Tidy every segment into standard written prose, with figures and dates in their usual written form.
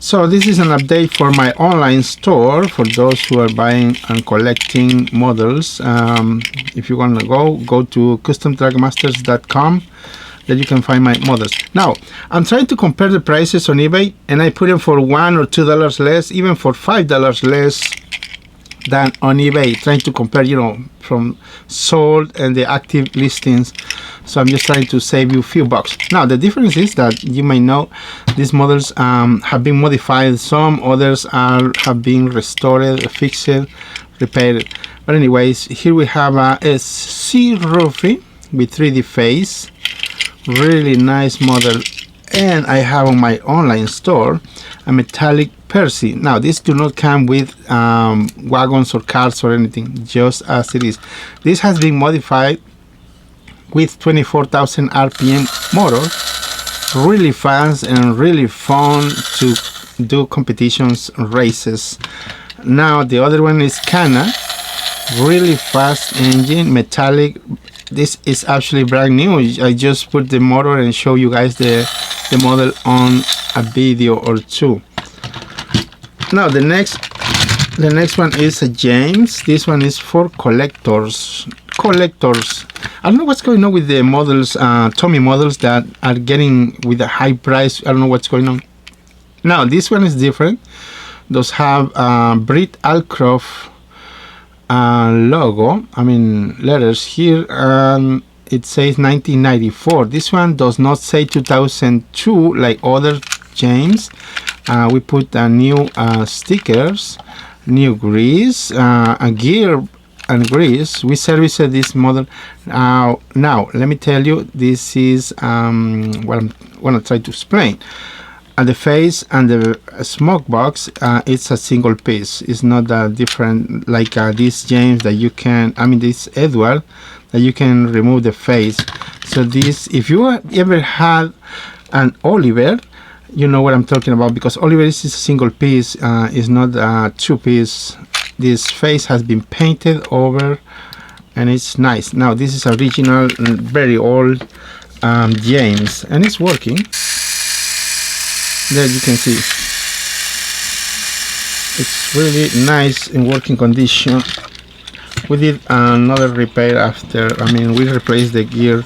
So this is an update for my online store for those who are buying and collecting models. If you want to go to customtrackmasters.com, that you can find my models. Now I'm trying to compare the prices on eBay, and I put them for $1 or $2 less, even for $5 less than on eBay, trying to compare, you know, from sold and the active listings. So I'm just trying to save you a few bucks. Now the difference is that you may know these models have been modified. Some others have been restored, fixed, repaired. But anyways, here we have a C roofy with 3D face, really nice model. And I have on my online store a metallic Percy. Now these do not come with wagons or cars or anything, just as it is. This has been modified with 24,000 RPM motor, really fast and really fun to do competitions, races. Now the other one is Cana, really fast engine, metallic. This is actually brand new. I just put the motor and show you guys the model on a video or two. Now the next one is a James. This one is for collectors. I don't know what's going on with the models, Tomy models that are getting with a high price. I don't know what's going on. Now this one is different. Those have Brit Alcroft logo, I mean letters here, and it says 1994. This one does not say 2002 like other James. We put new stickers, new grease, a gear and grease. We serviced this model. Now let me tell you, this is what I'm gonna try to explain. And the face and the smoke box, it's a single piece. It's not that different like this James that you can, I mean this Edward, that you can remove the face. So this, if you ever had an Oliver, you know what I'm talking about, because Oliver is a single piece, is not a two piece. This face has been painted over and it's nice. Now this is original, very old James, and it's working. There you can see it's really nice in working condition. We did another repair after, I mean we replaced the gear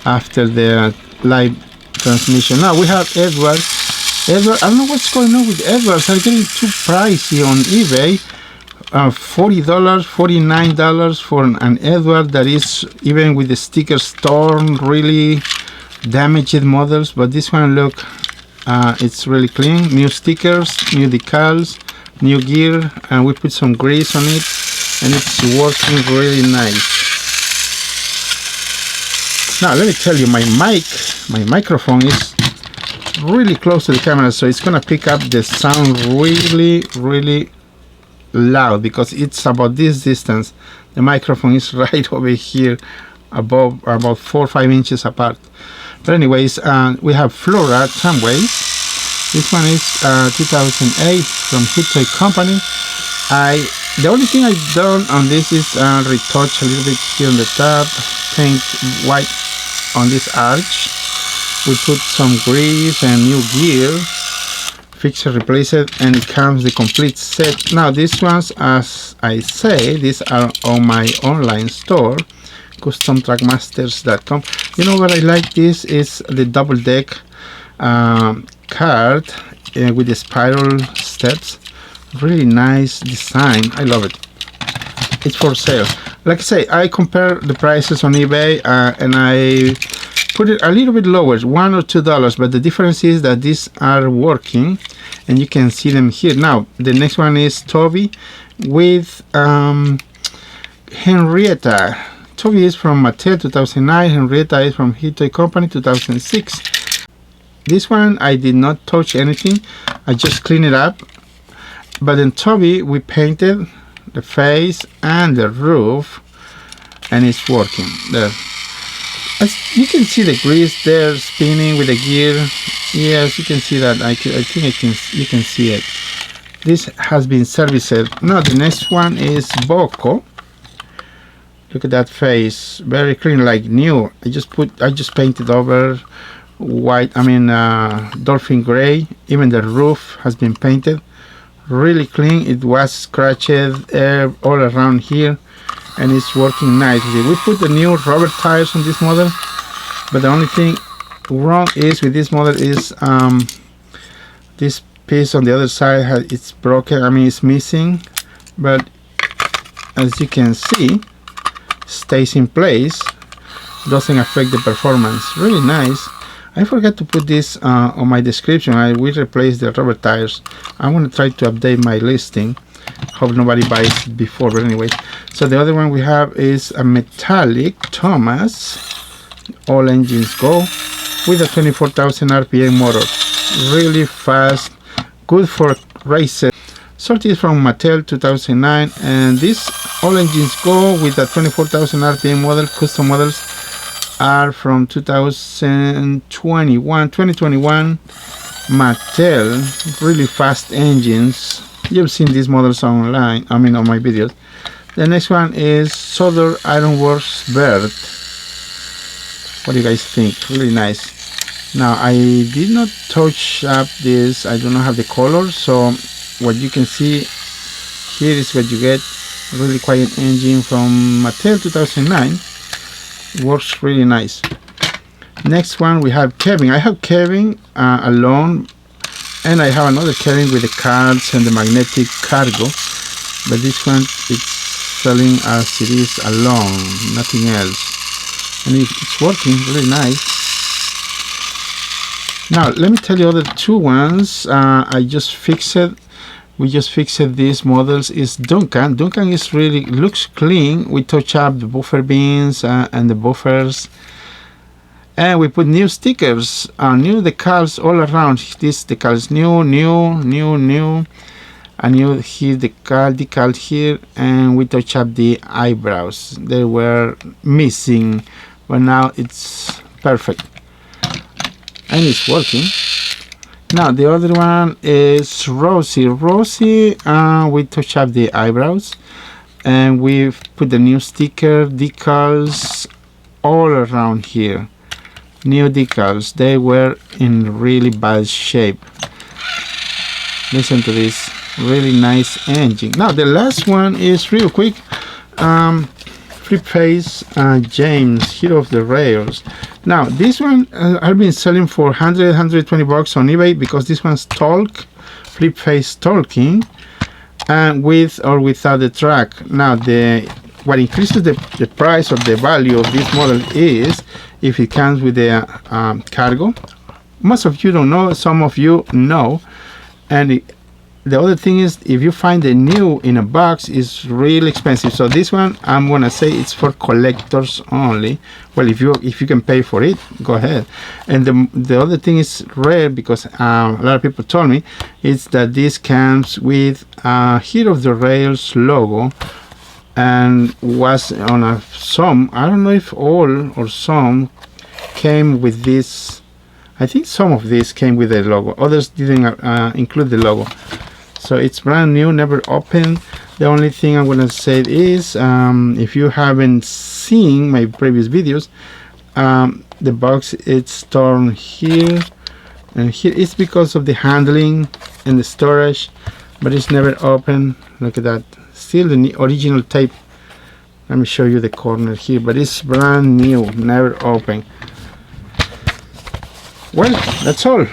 after the live transmission. Now we have Edward. I don't know what's going on with Edwards. They're getting too pricey on eBay. $40, $49 for an Edward that is even with the stickers torn, really damaged models. But this one, look, it's really clean. New stickers, new decals, new gear, and we put some grease on it, and it's working really nice. Now let me tell you, my microphone is really close to the camera, so it's gonna pick up the sound really loud because it's about this distance. The microphone is right over here, above, about 4 or 5 inches apart. But anyways, we have Flora tramways. This one is 2008 from Hitchcock Company. The only thing I've done on this is retouch a little bit here on the top, paint white on this arch. We put some grease and new gear, fix it, replace it, and it comes the complete set. Now these ones, as I say, these are on my online store, customtrackmasters.com. You know what I like? This is the double deck card with the spiral steps. Really nice design. I love it. It's for sale. Like I say, I compare the prices on eBay and I put it a little bit lower, $1 or $2, but the difference is that these are working and you can see them here. Now the next one is Toby with Henrietta. Toby is from Mattel 2009, Henrietta is from Hitchcock Company 2006. This one I did not touch anything, I just cleaned it up. But in Toby we painted the face and the roof, and it's working there. As you can see the grease there spinning with the gear. Yes, you can see that. I think you can see it. This has been serviced. Now the next one is Boko. Look at that face, very clean, like new. I just painted over, white, dolphin gray. Even the roof has been painted really clean. It was scratched all around here, and it's working nicely. We put the new rubber tires on this model, but the only thing wrong is with this model is this piece on the other side it's broken. It's missing, but as you can see, stays in place, doesn't affect the performance. Really nice. I forgot to put this on my description. I will replace the rubber tires. I'm going to try to update my listing. Hope nobody buys it before, but anyway. So the other one we have is a metallic Thomas. All engines go with a 24,000 RPM motor. Really fast, good for races. Sorted is from Mattel 2009, and these all engines go with a 24,000 RPM model. Custom models are from 2021 Mattel. Really fast engines. You've seen these models online, on my videos. The next one is Southern Ironworks Bird. What do you guys think? Really nice. Now, I did not touch up this. I do not have the color, so what you can see here is what you get. Really quiet engine from Mattel 2009. Works really nice. Next one we have Kevin. I have Kevin alone, and I have another Kevin with the cards and the magnetic cargo, but this one it's selling as it is alone, nothing else, and it's working really nice. Now let me tell you other two ones I just fixed. We just fixed these models. Is Duncan. Duncan is really looks clean. We touch up the buffer beams and the buffers, and we put new stickers, new decals all around. These decals new, and new here decal here, and we touch up the eyebrows. They were missing, but now it's perfect and it's working. Now the other one is Rosie. Rosie, we touch up the eyebrows, and we've put the new sticker decals all around here. New decals. They were in really bad shape. Listen to this. Really nice engine. Now the last one is real quick. Flip face James, Hero of the Rails. Now this one I've been selling for 120 bucks on eBay, because this one's talk, flip face talking, and with or without the track. Now what increases the price or the value of this model is if it comes with the cargo. Most of you don't know, some of you know, and the other thing is, if you find the new in a box, it's really expensive. So this one, I'm gonna say it's for collectors only. Well, if you can pay for it, go ahead. And the other thing is rare, because a lot of people told me, it's that this comes with Hero of the Rails logo, and was on some, I don't know if all or some came with this. I think some of these came with the logo. Others didn't include the logo. So it's brand new, never opened. The only thing I'm gonna say is, if you haven't seen my previous videos, the box it's torn here and here. It's because of the handling and the storage, but it's never open. Look at that. Still the original tape. Let me show you the corner here, but it's brand new, never open. Well, that's all.